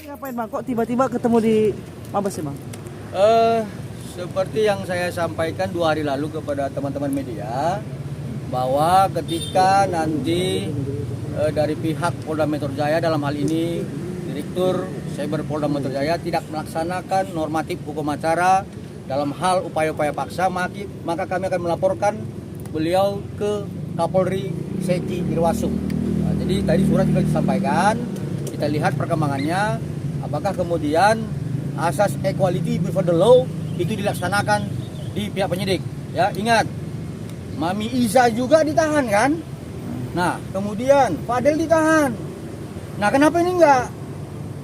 Ngapain bang? Kok tiba-tiba ketemu di Mabes ya bang? Seperti yang saya sampaikan 2 hari lalu kepada teman-teman media, bahwa ketika nanti dari pihak Polda Metro Jaya, dalam hal ini Direktur Cyber Polda Metro Jaya, tidak melaksanakan normatif hukum acara dalam hal upaya-upaya paksa, maka kami akan melaporkan beliau ke Kapolri Seki Irwasum. Nah, jadi tadi surat juga disampaikan, kita lihat perkembangannya, apakah kemudian asas equality before the law itu dilaksanakan di pihak penyidik. Ya, ingat, Mami Iza juga ditahan kan? Nah, kemudian Fadel ditahan. Nah, kenapa ini enggak?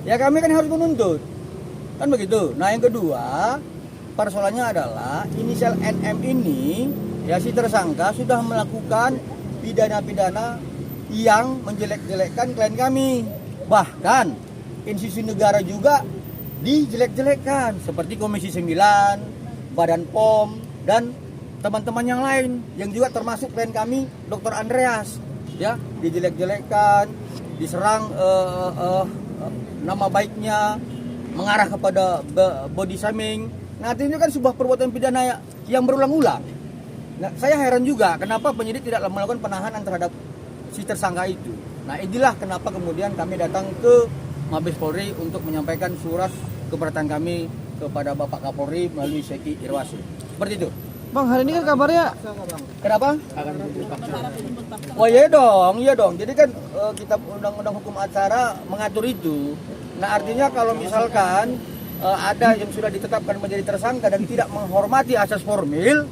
Ya kami kan harus menuntut. Kan begitu. Nah, yang kedua, persoalannya adalah inisial NM ini, ya si tersangka sudah melakukan pidana-pidana yang menjelek-jelekkan klien kami. Bahkan institusi negara juga dijelek-jelekkan, seperti Komisi 9, Badan POM, dan teman-teman yang lain yang juga termasuk klien kami, Dr. Andreas, ya dijelek-jelekkan, diserang nama baiknya, mengarah kepada body shaming. Nah, ini kan sebuah perbuatan pidana yang berulang-ulang. Nah, saya heran juga kenapa penyidik tidak melakukan penahanan terhadap si tersangka itu. Nah, inilah kenapa kemudian kami datang ke Mabes Polri untuk menyampaikan surat keberatan kami kepada Bapak Kapolri melalui Seki Irwasum. Seperti itu. Bang, hari ini kan kabarnya Kenapa? Oh iya dong. Jadi kan kitab undang-undang hukum acara mengatur itu. Nah, artinya kalau misalkan ada yang sudah ditetapkan menjadi tersangka dan tidak menghormati asas formil,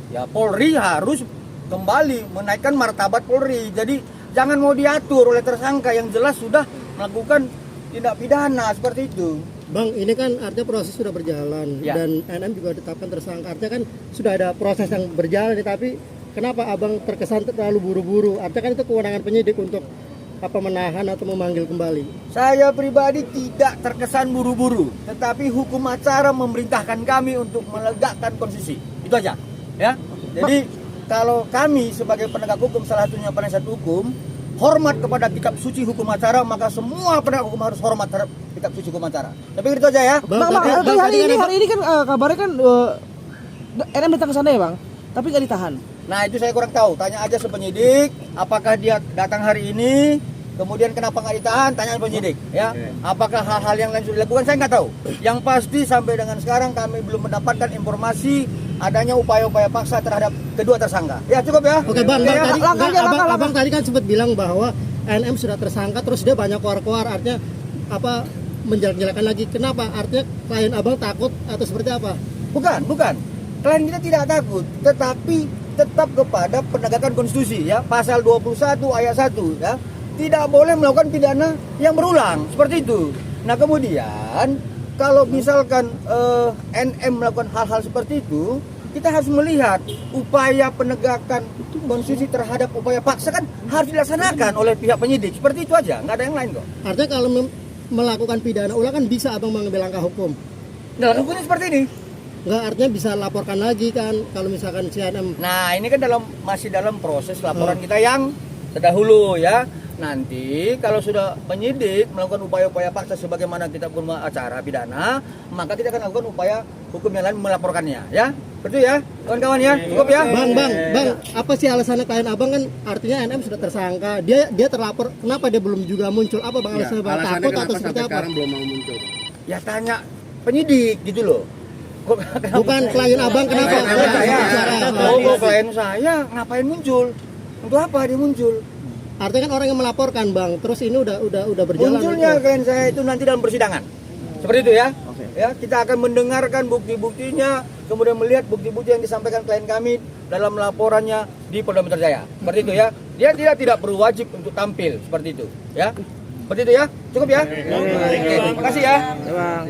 ya Polri harus kembali menaikkan martabat Polri. Jadi jangan mau diatur oleh tersangka yang jelas sudah melakukan tindak pidana seperti itu. Bang, ini kan artinya proses sudah berjalan ya. Dan NM juga ditetapkan tersangka. Artinya kan sudah ada proses yang berjalan, tapi kenapa abang terkesan terlalu buru-buru? Artinya kan itu kewenangan penyidik untuk menahan atau memanggil kembali. Saya pribadi tidak terkesan buru-buru, tetapi hukum acara memerintahkan kami untuk melegakan konstitusi. Itu aja, ya. Jadi kalau kami sebagai penegak hukum, salah satunya penasihat hukum, hormat kepada kitab suci hukum acara, maka semua penegak hukum harus hormat terhadap kitab suci hukum acara. Tapi itu aja ya. Bang, hari ini kan kabarnya kan NM datang ke sana ya bang, tapi nggak ditahan. Nah, itu saya kurang tahu. Tanya aja sepenyidik, apakah dia datang hari ini, kemudian kenapa nggak ditahan, tanya penyidik, ya. Apakah hal-hal yang lain sudah dilakukan, saya nggak tahu. Yang pasti sampai dengan sekarang kami belum mendapatkan informasi adanya upaya-upaya paksa terhadap kedua tersangka. Ya, cukup ya. Oke bang, ya, abang tadi kan sempat bilang bahwa NM sudah tersangka, terus dia banyak keluar-keluar, artinya menjelek-jelekan lagi. Kenapa? Artinya klien abang takut atau seperti apa? Bukan. Klien kita tidak takut, tetapi tetap kepada penegakan konstitusi, ya. Pasal 21 ayat 1, ya. Tidak boleh melakukan pidana yang berulang, seperti itu. Nah, kemudian kalau misalkan NM melakukan hal-hal seperti itu, kita harus melihat upaya penegakan konstitusi terhadap upaya paksa kan harus dilaksanakan oleh pihak penyidik. Seperti itu aja, nggak ada yang lain kok. Artinya kalau melakukan pidana ulang kan bisa abang mengambil langkah hukum. Nah, hukumnya seperti ini. Nggak, artinya bisa laporkan lagi kan kalau misalkan si NM. Nah, ini kan masih dalam proses laporan kita yang terdahulu, ya. Nanti kalau sudah penyidik melakukan upaya-upaya paksa sebagaimana kita hukum acara pidana, maka kita akan lakukan upaya hukum yang lain melaporkannya, ya. Betul ya, kawan-kawan ya. Cukup ya. Bang, apa sih alasannya klien abang kan artinya NM sudah tersangka, dia terlapor, kenapa dia belum juga muncul? Apa bang alasannya? Bang, takut atau seperti apa? Sekarang belum mau muncul. Ya tanya penyidik gitu loh. Bukan klien abang, kenapa? Klien saya ngapain muncul? Untuk apa dia muncul? Artinya kan orang yang melaporkan bang, terus ini udah berjalan. Munculnya klien saya itu nanti dalam persidangan, seperti itu ya. Ya, kita akan mendengarkan bukti-buktinya, kemudian melihat bukti-bukti yang disampaikan klien kami dalam laporannya di Polda Metro Jaya. Seperti itu ya. Dia tidak perlu wajib untuk tampil seperti itu, ya. Seperti itu ya. Cukup ya. Oke, terima kasih ya. Ya bang.